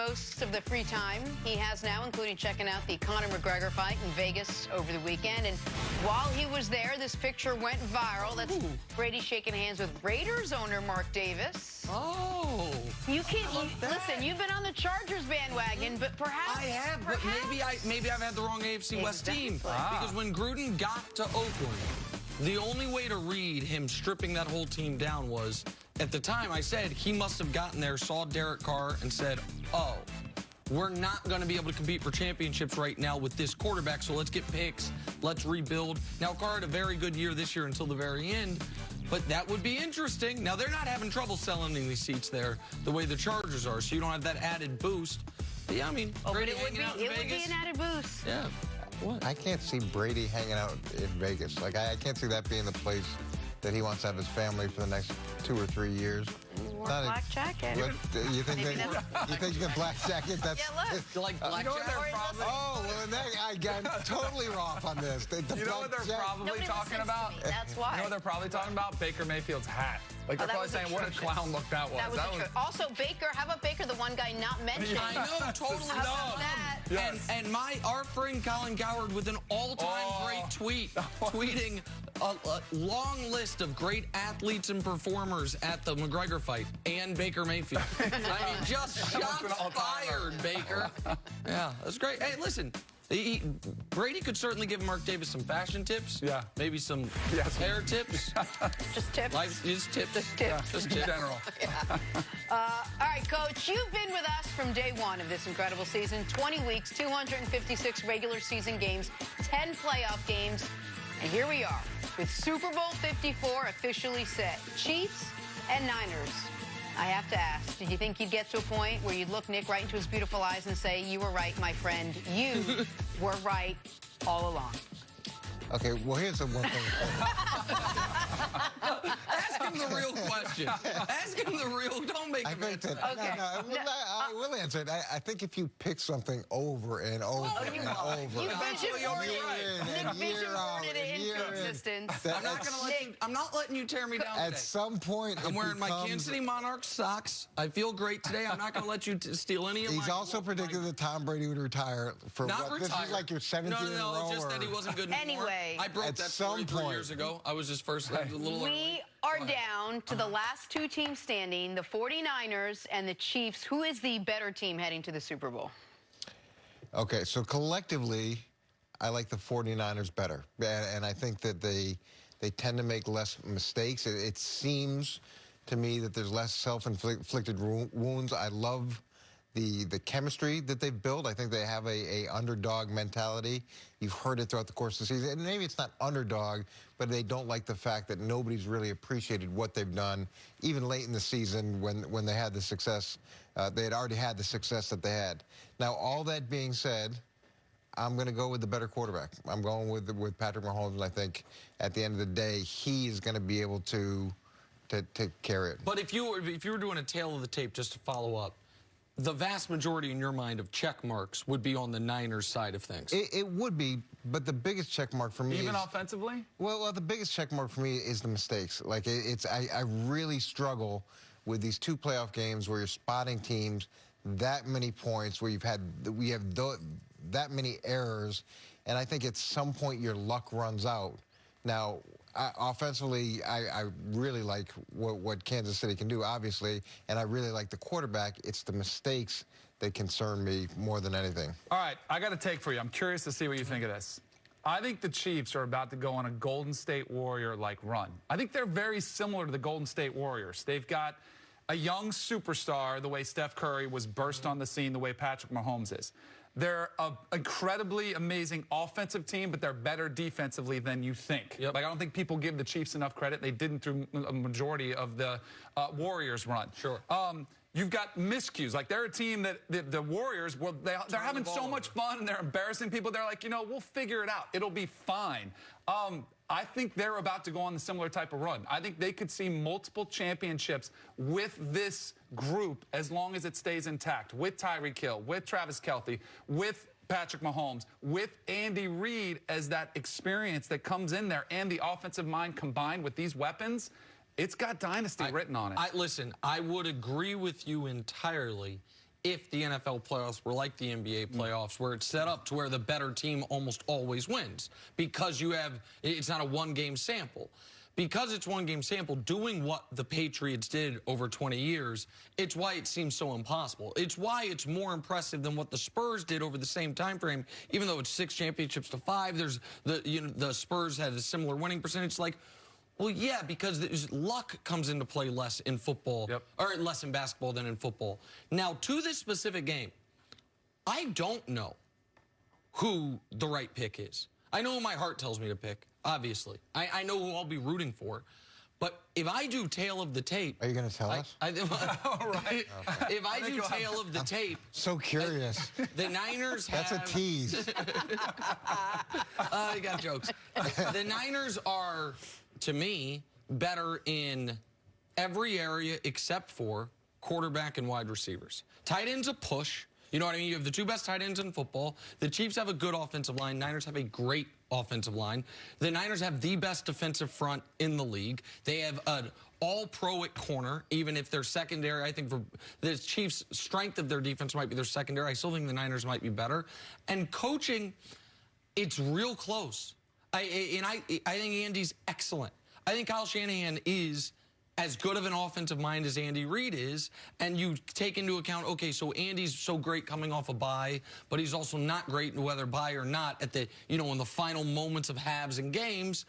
most of the free time he has now, including checking out the Conor McGregor fight in Vegas over the weekend. And while he was there, this picture went viral. That's Brady shaking hands with Raiders owner Mark Davis. Oh. You can't listen. You've been on the Chargers bandwagon, but perhaps I have, but maybe I've had the wrong AFC West team. Because when Gruden got to Oakland, the only way to read him stripping that whole team down was, at the time I said he must have gotten there, saw Derek Carr, and said, oh, we're not going to be able to compete for championships right now with this quarterback, so let's get picks, let's rebuild. Now, Carr had a very good year this year until the very end, but that would be interesting. Now, they're not having trouble selling these seats there the way the Chargers are, so you don't have that added boost. But yeah, I mean, Brady hanging out in Vegas. It would be an added boost. Yeah. What? I can't see Brady hanging out in Vegas. Like, I can't see that being the place that he wants to have his family for the next 2 or 3 years. Black jacket. You think you can black jacket? That's, yeah, look. You like black jacket? Oh, well, I'm totally off on this. You know what they're probably talking about? That's why. You know what they're probably talking about? Baker Mayfield's hat. Like, they're probably saying, what a clown look that was. That was also, Baker, how about Baker, the one guy not mentioned? I know, totally how about that? Yes. And our friend Colin Cowherd with an all-time great tweet, tweeting a long list of great athletes and performers at the McGregor fight and Baker Mayfield. I mean, just shots fired, Baker. Yeah, that's great. Hey, listen. Brady could certainly give Mark Davis some fashion tips. Yeah. Maybe some hair tips. Just tips. Just tips. Just tips. Just In tips. general. All right, Coach, you've been with us from day one of this incredible season. 20 weeks, 256 regular season games, 10 playoff games, and here we are with Super Bowl 54 officially set. Chiefs and Niners. I have to ask, did you think you'd get to a point where you'd look Nick right into his beautiful eyes and say, you were right, my friend. You were right all along? Okay, well, here's the one thing. Ask him the real question. Ask him the real, don't make him answer that. Okay. I will answer it. I think if you pick something over and over and over, You Eventually you'll be right. Nick vision boarded it into existence. I'm not letting you tear me down at today. some point, I'm wearing my Kansas City Monarchs socks. I feel great today. I'm not going to let you steal any of He's also predicted that Tom Brady would retire for Not what? retire. This is like your 17th in a row. No, just that he wasn't good anymore. Anyway. I broke At that some 43 point. years ago. I was his first, a little We early. are down to the last two teams standing, the 49ers and the Chiefs. Who is the better team heading to the Super Bowl? Okay, so collectively, I like the 49ers better. And I think that they tend to make less mistakes. It seems to me that there's less self-inflicted wounds. I love the chemistry that they've built. I think they have a underdog mentality. You've heard it throughout the course of the season. And maybe it's not underdog, but they don't like the fact that nobody's really appreciated what they've done, even late in the season when they had the success. They had already had the success that they had. Now, all that being said, I'm going to go with the better quarterback. I'm going with Patrick Mahomes, and I think at the end of the day, he is going to be able to carry it. But if you were doing a tail of the tape, just to follow up, the vast majority in your mind of check marks would be on the Niners side of things. It would be, but the biggest check mark for me Even is, offensively? Well, the biggest check mark for me is the mistakes. Like, I really struggle with these two playoff games where you're spotting teams that many points, where we have that many errors, and I think at some point your luck runs out. Now, offensively, I really like what Kansas City can do, obviously, and I really like the quarterback. It's the mistakes that concern me more than anything. All right, I got a take for you. I'm curious to see what you think of this. I think the Chiefs are about to go on a Golden State Warrior-like run. I think they're very similar to the Golden State Warriors. They've got a young superstar, the way Steph Curry was burst on the scene, the way Patrick Mahomes is. They're an incredibly amazing offensive team, but they're better defensively than you think. Yep. Like, I don't think people give the Chiefs enough credit. They didn't through a majority of the Warriors run. Sure. You've got miscues. Like, they're a team that the Warriors, well, they're having so much fun, and they're embarrassing people. They're like, you know, we'll figure it out. It'll be fine. I think they're about to go on the similar type of run. I think they could see multiple championships with this group as long as it stays intact, with Tyreek Hill, with Travis Kelce, with Patrick Mahomes, with Andy Reid as that experience that comes in there, and the offensive mind combined with these weapons. It's got dynasty written on it. Listen, I would agree with you entirely if the NFL playoffs were like the NBA playoffs, where it's set up to where the better team almost always wins, because it's not a one-game sample. Because it's one-game sample, doing what the Patriots did over 20 years, it's why it seems so impossible. It's why it's more impressive than what the Spurs did over the same time frame, even though it's 6 championships to 5. There's the Spurs had a similar winning percentage. Like, well, yeah, because luck comes into play less in football, or less in basketball than in football. Now, to this specific game, I don't know who the right pick is. I know who my heart tells me to pick, obviously. I know who I'll be rooting for. But if I do tail of the tape... Are you going to tell us? All right. If I do tail of the tape... So curious. The Niners have... That's a tease. I got jokes. The Niners are, to me, better in every area except for quarterback and wide receivers. Tight end's a push. You know what I mean? You have the 2 best tight ends in football. The Chiefs have a good offensive line. Niners have a great offensive line. The Niners have the best defensive front in the league. They have an all-pro at corner, even if their secondary, I think for the Chiefs' strength of their defense might be their secondary. I still think the Niners might be better. And coaching, it's real close. I think Andy's excellent. I think Kyle Shanahan is as good of an offensive mind as Andy Reid is, and you take into account, okay, so Andy's so great coming off a bye, but he's also not great whether bye or not at the, in the final moments of halves and games,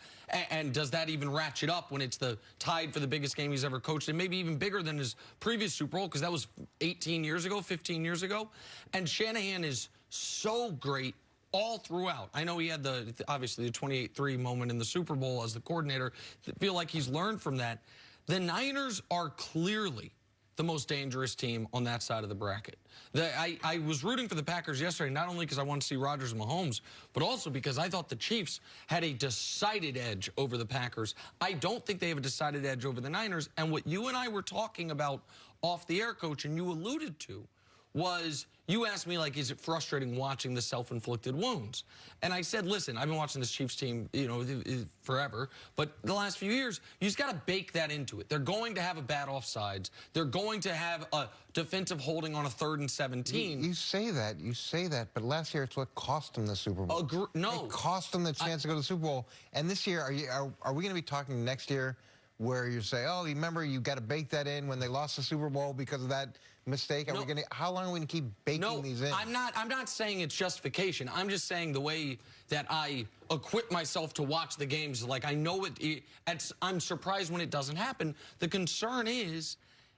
and does that even ratchet up when it's the tied for the biggest game he's ever coached, and maybe even bigger than his previous Super Bowl, because that was 18 years ago, 15 years ago, and Shanahan is so great all throughout. I know he had obviously the 28-3 moment in the Super Bowl as the coordinator. I feel like he's learned from that. The Niners are clearly the most dangerous team on that side of the bracket. I was rooting for the Packers yesterday, not only because I wanted to see Rodgers and Mahomes, but also because I thought the Chiefs had a decided edge over the Packers. I don't think they have a decided edge over the Niners. And what you and I were talking about off the air, Coach, and you alluded to, was you asked me, like, is it frustrating watching the self-inflicted wounds? And I said, listen, I've been watching this Chiefs team, forever, but the last few years, you just got to bake that into it. They're going to have a bad offsides. They're going to have a defensive holding on a 3rd and 17. You say that, but last year it's what cost them the Super Bowl. No. It cost them the chance to go to the Super Bowl. And this year, are we going to be talking next year where you say, oh, remember, you got to bake that in when they lost the Super Bowl because of that mistake? How long are we going to keep baking these in? I'm not saying it's justification. I'm just saying the way that I equip myself to watch the games, like I know I'm surprised when it doesn't happen. The concern is,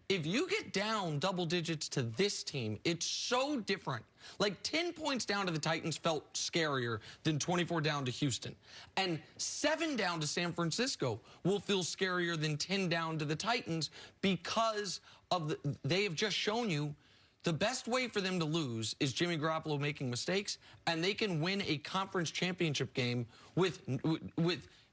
if you get down double digits to this team, it's so different. Like 10 points down to the Titans felt scarier than 24 down to Houston. And 7 down to San Francisco will feel scarier than 10 down to the Titans, because of they have just shown you the best way for them to lose is Jimmy Garoppolo making mistakes, and they can win a conference championship game with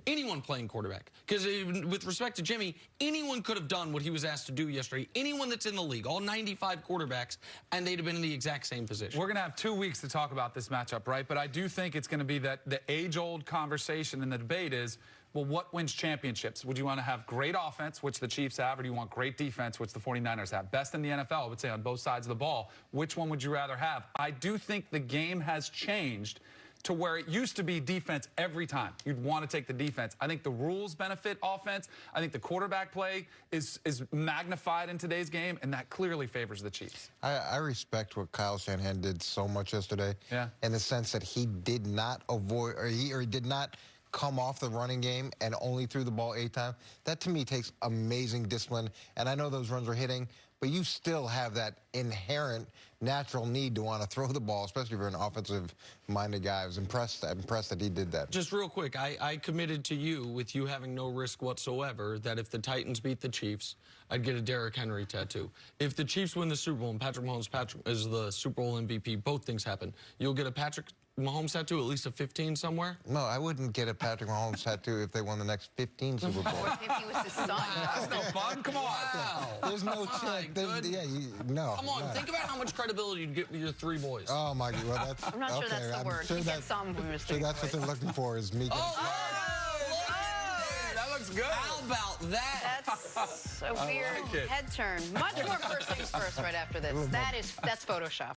anyone playing quarterback. Because with respect to Jimmy, anyone could have done what he was asked to do yesterday. Anyone that's in the league, all 95 quarterbacks, and they'd have been in the exact same position. We're going to have 2 weeks to talk about this matchup, right? But I do think it's going to be that the age-old conversation and the debate is, well, what wins championships? Would you want to have great offense, which the Chiefs have, or do you want great defense, which the 49ers have? Best in the NFL, I would say, on both sides of the ball. Which one would you rather have? I do think the game has changed to where it used to be defense every time. You'd want to take the defense. I think the rules benefit offense. I think the quarterback play is magnified in today's game, and that clearly favors the Chiefs. I respect what Kyle Shanahan did so much yesterday. Yeah. In the sense that he did not avoid, or he did not come off the running game and only threw the ball 8 times. That, to me, takes amazing discipline. And I know those runs were hitting, but you still have that inherent natural need to want to throw the ball, especially if you're an offensive-minded guy. I was impressed that he did that. Just real quick, I committed to you, with you having no risk whatsoever, that if the Titans beat the Chiefs, I'd get a Derrick Henry tattoo. If the Chiefs win the Super Bowl and Patrick Mahomes is the Super Bowl MVP, both things happen. You'll get a Patrick Mahomes tattoo, at least a 15 somewhere? No, I wouldn't get a Patrick Mahomes tattoo if they won the next 15 Super Bowls. If he was his son. That's no fun. Come on. Wow. There's no check. No. Come on, think about how much credibility you'd get with your 3 boys. Oh, my God. Well, that's, I'm not sure that's the word. Sure He gets some from his 3 that's boys. what they're looking for, is me. Oh, look at that. That looks looks good. How about that? That's a weird like it. head turn. Much more first things first right after this. That's Photoshop.